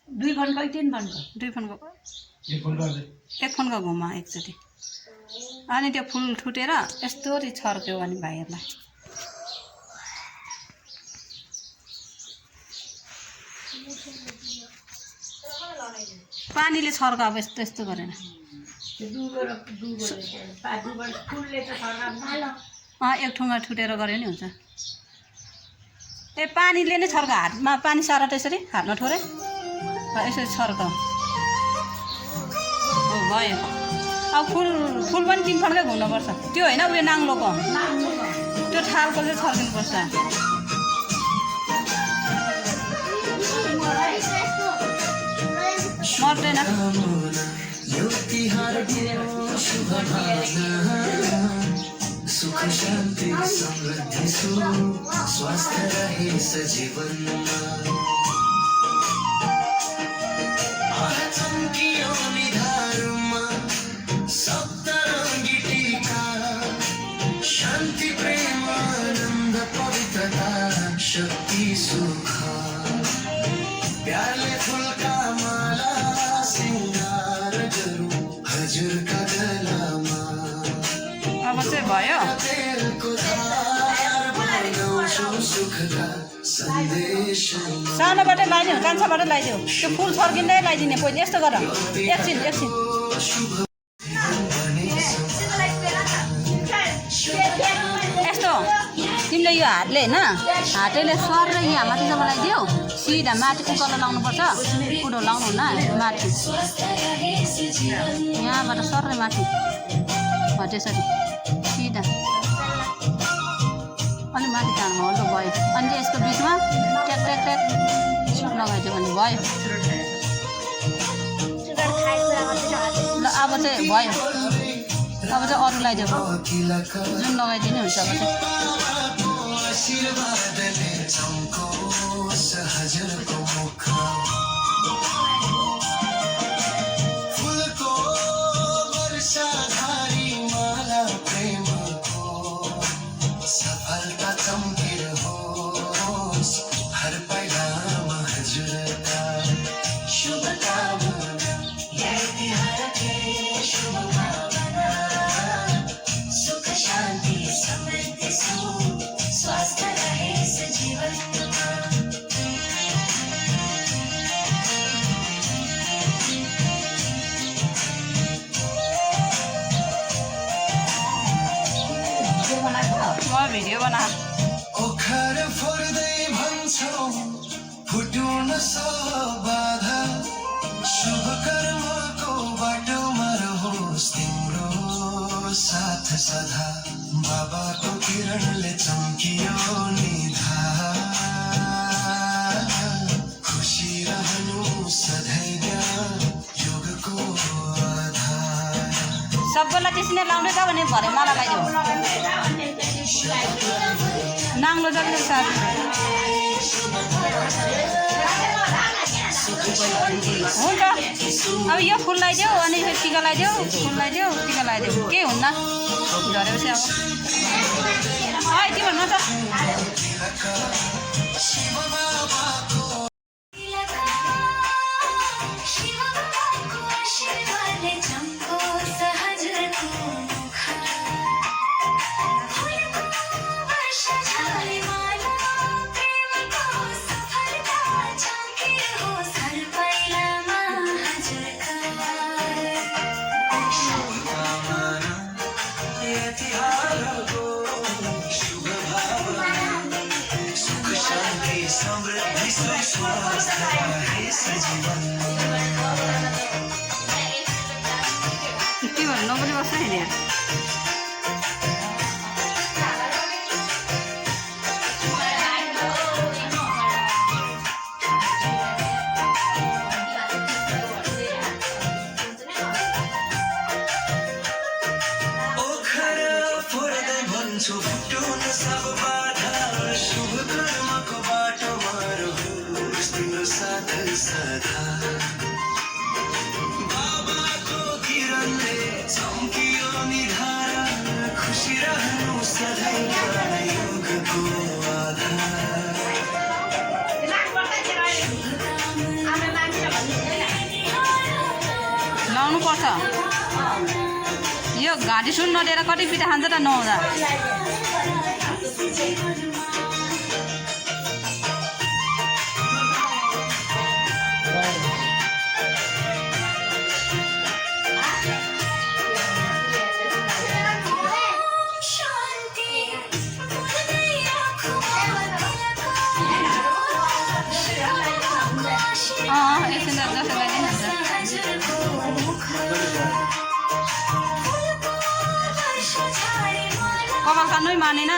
दुई फोनको कि 3 फोनको? 2 फोनको एक फोनको घुमा एकचोटि अनि त्यो फुल ठुटेर यस्तोरी छर्क्यो भने भाइहरूलाई पानीले छर्क अब यस्तो यस्तो गरेर एक ठुङ्गा ठुटेर गऱ्यो नि हुन्छ ए पानीले नै छर्क हातमा पानी सारा त्यसरी हातमा ठोरे यसरी छर्क हो भयो अब फुल पनि 3 फन्कै घुम्नुपर्छ त्यो होइन उयो नाङ्लोको त्यो ठालको चाहिँ छर्किनुपर्छ मर्दैन सुख शान्ति समृद्धि स्वास्थ्य रहेछ जीवनमा चम्कियो निधारमा सप्तरङ्गी टीका शान्ति प्रेम आनन्द पवित्रता शक्ति सुख प्यारले फुलका माला सिंगार गरौँ हजुरका गलामा अब चाहिँ भयो सानोबाटै लगाइदियो कान्छाबाटै लगाइदियो त्यो फुल छर्किँदै लगाइदिने पहिले यस्तो गर एकछिन यस्तो तिमीले यो हातले होइन हातैले सर र यहाँ माथिसम्म लगाइदियो सिधा माथि उकालो लाउनुपर्छ उडो लाउनु हुन्न माथि यहाँबाट सरले माथि त्यसरी सिधा अलिक माथि टाढ्नु हो ल भयो अनि यसको बिचमा ट्याक ट्याक ट्याक लगाइदियो भने भयो ल अब चाहिँ भयो अब चाहिँ अरू लगाइदियो जुन लगाइदिने हुन्छ अब भिडियो बना ओखर फोर्दै भन्छौ फुटुन बाधा शुभ कर्मको बाटोमा रहोस् तिम्रो साथ सदा बाबाको किरणले चम्कियो निधार खुसी रहनु सधैँ योगको आधार सबैलाई त्यसरी नै लाउँदै त भने भरे मलाई लगाइदियो नाङ्लो जति साथ हुन्छ अब यो फुल लगाइदेऊ अनि टिका लगाइदेऊ फुल लगाइदेऊ टिका लगाइदेऊ केही हुन्न झरेपछि अब तिम्रो न त के भन्नु पनि बस्छ नि यहाँ बाबाको किरणले चम्कियो निधार सधैँका युगको आधार लाउनु पर्छ यो घाँटी सुन नदिएर कति पिठा खान्छ त नहुँदा एकछिन जस्तो लगाइदिनु कपाल कान्नै मानेन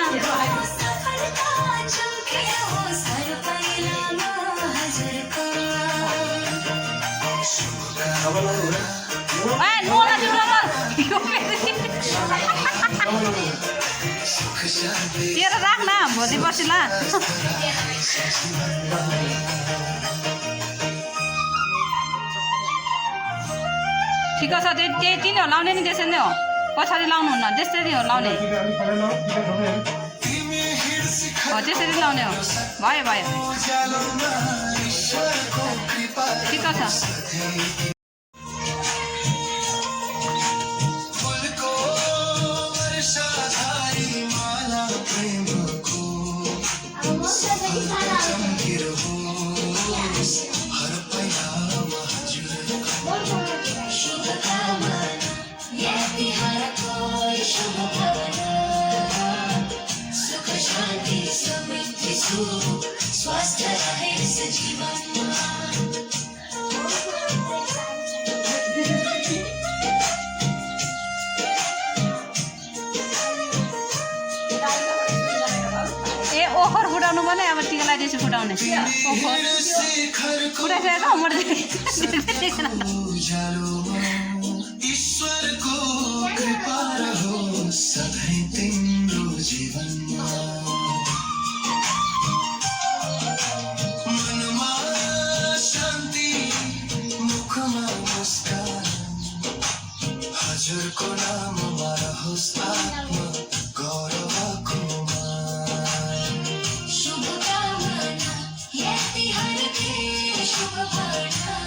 तेरो राख्न भोलि पर्सि ला ठिक छ त्यही तिनी हो लाउने नि त्यसरी नै हो पछाडि लाउनुहुन्न त्यसरी हो लाउने हो त्यसरी लाउने हो भयो भयो ठिक छ स्वास्थ्य रहे जीवनमा ए ओखर फुटाउनु पनि अब टिका लगाइदिएपछि फुटाउने ओखर फुटाइसकेको ईश्वरको कृपा रहोस् सधैँ तिम्रो जीवनमा मनमा शान्ति मुखमा मुस्कान हजुरको नाममा रहोस् आत्मा गौरवको मान शुभकामना यति हरके शुभकामना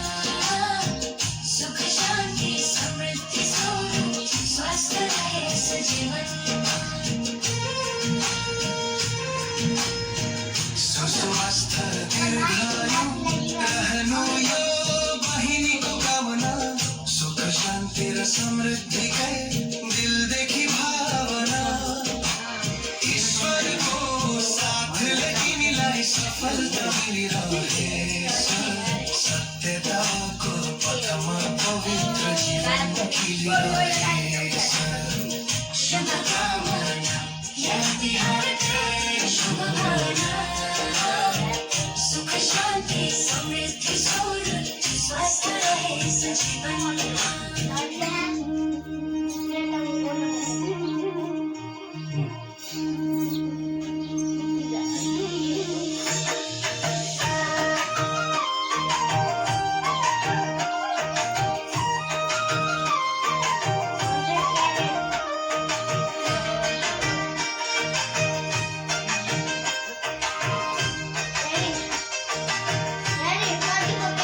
सुख शान्ति समृद्धि स्वरूप स्वस्थ रहेछ जीवनमा सुस्वस्थ दीर्घायु रहनु यो बहिनीको कामना सुख शान्ति र समृद्धिकै दिलदेखि भावना ईश्वरको साथले तिमीलाई सफलता मिलिरहेछ सत्यताको पथमा पवित्र जीवन खिलिरहेछ शुभकामना यति हरके शुभकामना सुख शान्ति समृद्धि स्वरूप स्वस्थ रहेछ जीवनमा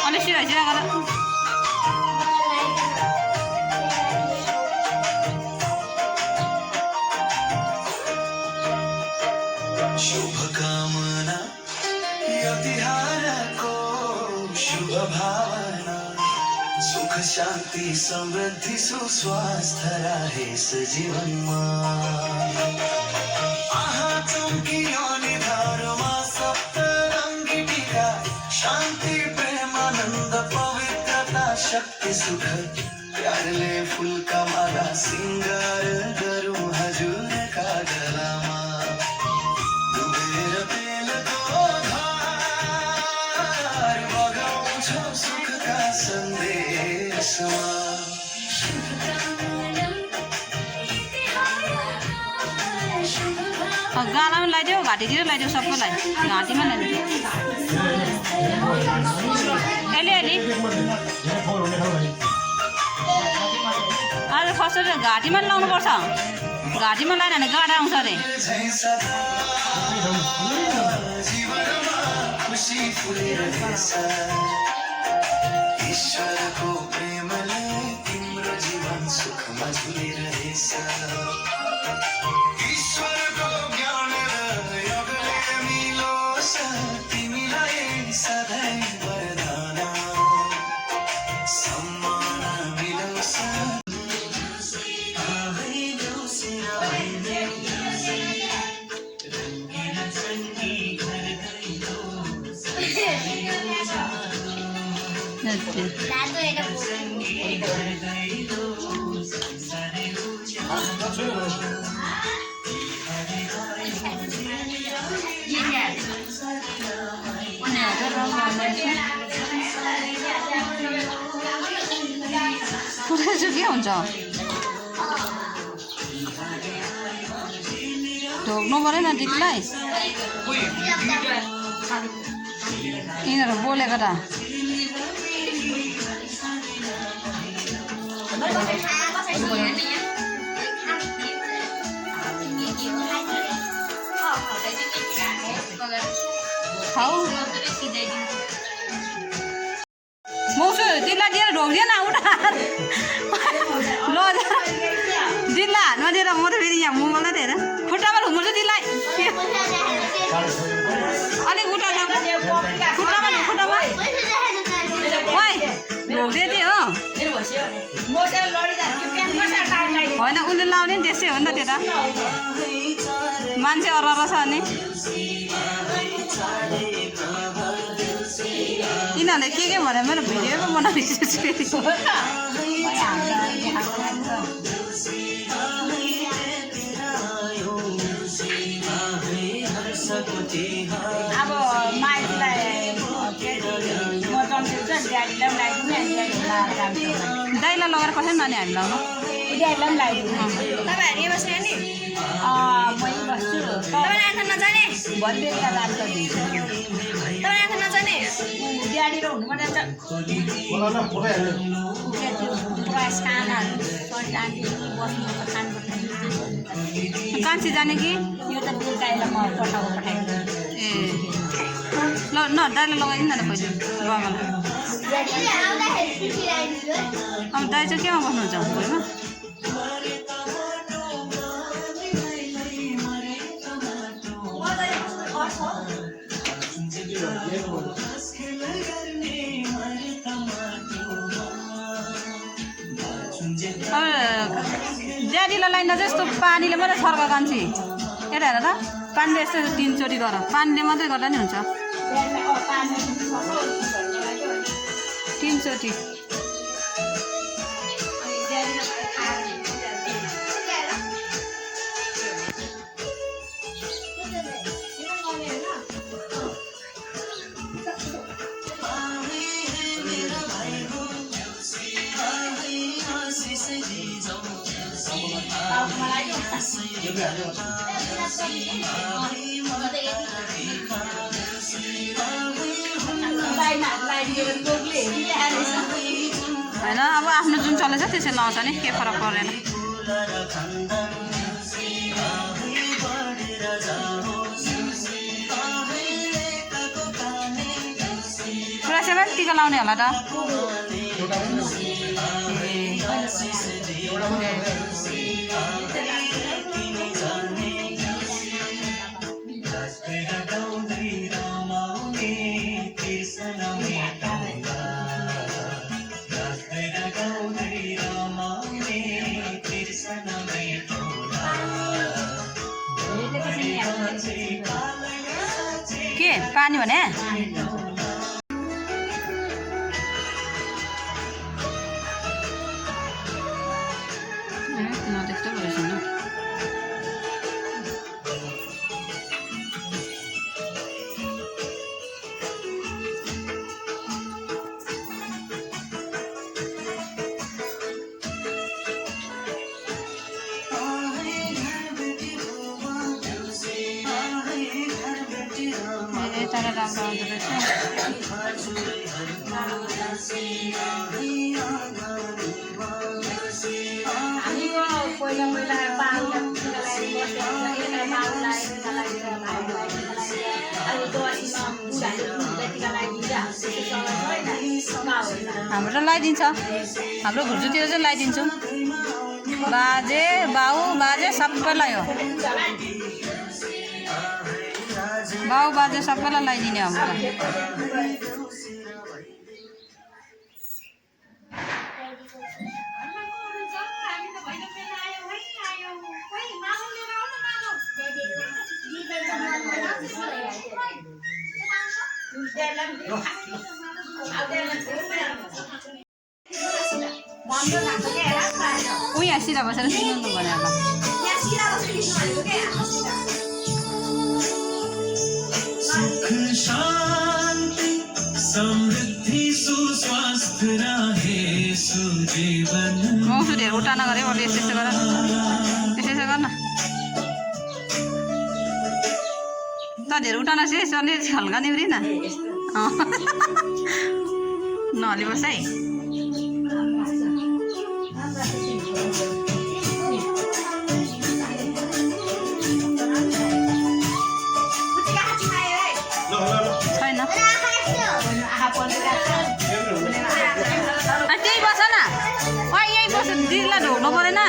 अलिक सिराइसिरा गर शुभकामना यतिहारको शुभ भावना सुख शान्ति समृद्धि सुस्वास्थ्य रहेछ जीवनमा आहा चम्कियो निधारमा सप्तरङ्गी टीका शान्ति प्रेम आनन्द पवित्रता शक्ति सुख प्यारले फुलका माला सिङ्गार गरौँ हजुरका गलामा डुबेर बेलको धार बगाउँछौ सुखका सन्देशमा गालामा लगाइदेऊ घाँटीतिर लगाइदेऊ सबैलाई घाँटीमा लगाइदियो अलि आज फर्स्ट घाँटीमा लाउनुपर्छ घाँटीमा लाइन भने गाडा आउँछ अरे झैं सदा जीवनमा खुशी फुलिरहेछ ईश्वरको प्रेमले तिम्रो जीवन सुखमा झुलिरहेछ ईश्वरको ज्ञान र योगले मिलोस् तिमीलाई सधैँ वरदान सम्मान मिलोस् के हुन्छ ढोक्नु परेन दिदीलाई यिनीहरू बोलेको त मौसु दिदीलाई दिएर ढोक्दिएन उठा ल दिदीलाई हातमा दिएर म त फेरि यहाँ मोबाइल त हेर खुट्टामा घुमाउँछु दिदीलाई अलिक उठा खुट्टामा खुट्टामा ओइ ढोक्दै थियो हो होइन उसले लाउने नि त्यसै हो नि त त्यो त मान्छे अरर छ अनि यिनीहरूले के भने मेरो भिडियो पो बनाइदिन्छु फेरि अब माइतीलाई दाइलाई लगेर कसै नानी हामी लाउनु तपाईँहरू बस्ने नि मै बस्छु नजाने भोलि बेलुका लान्छ नजाने ड्याडी र हुनु पर्ने कान्छी जाने कि यो त बेलुका म पठाएँ ए ल न दाइलाई लगाइदिनु न त पहिले बाबालाई अब दाइ चाहिँ केमा बस्नुहुन्छ भोलिमा ड्याडीलाई लाइन चाहिँ यस्तो पानीले मात्रै सर्क कान्छी यता हेर त पानीले यस्तो 3 चोटि गर पानीले मात्रै गर्दा नि हुन्छ 3 चोटि होइन अब आफ्नो जुन चलेछ त्यसै लाउँछ नि के फरक परेन पुरा सेवा टिका लाउने होला त के पानी भने नदेख्दै रहेछ नि तर राम्रो आउँदो रहेछ पहिला हाम्रो लगाइदिन्छ हाम्रो घुर्जुतिर चाहिँ लगाइदिन्छौँ बाजे बाउ बाजे सबैलाई हो बाउ बाजे सबैलाई लगाइदिने हाम्रो ऊ यहाँ सिधा बसेर सुन्नु भने अब सुख शांति समृद्धि सुस्वास्थ्य रहे सुजीवन मौसुरीहरू उठान गरे अरू यस्तो यस्तो गर यसो गर्न त धेरै उठान चाहिँ यसोले हल्का निहुरी न नहली बस है छैन त्यही बस न यहीँ बस दिदीलाई ढोक्नु परेन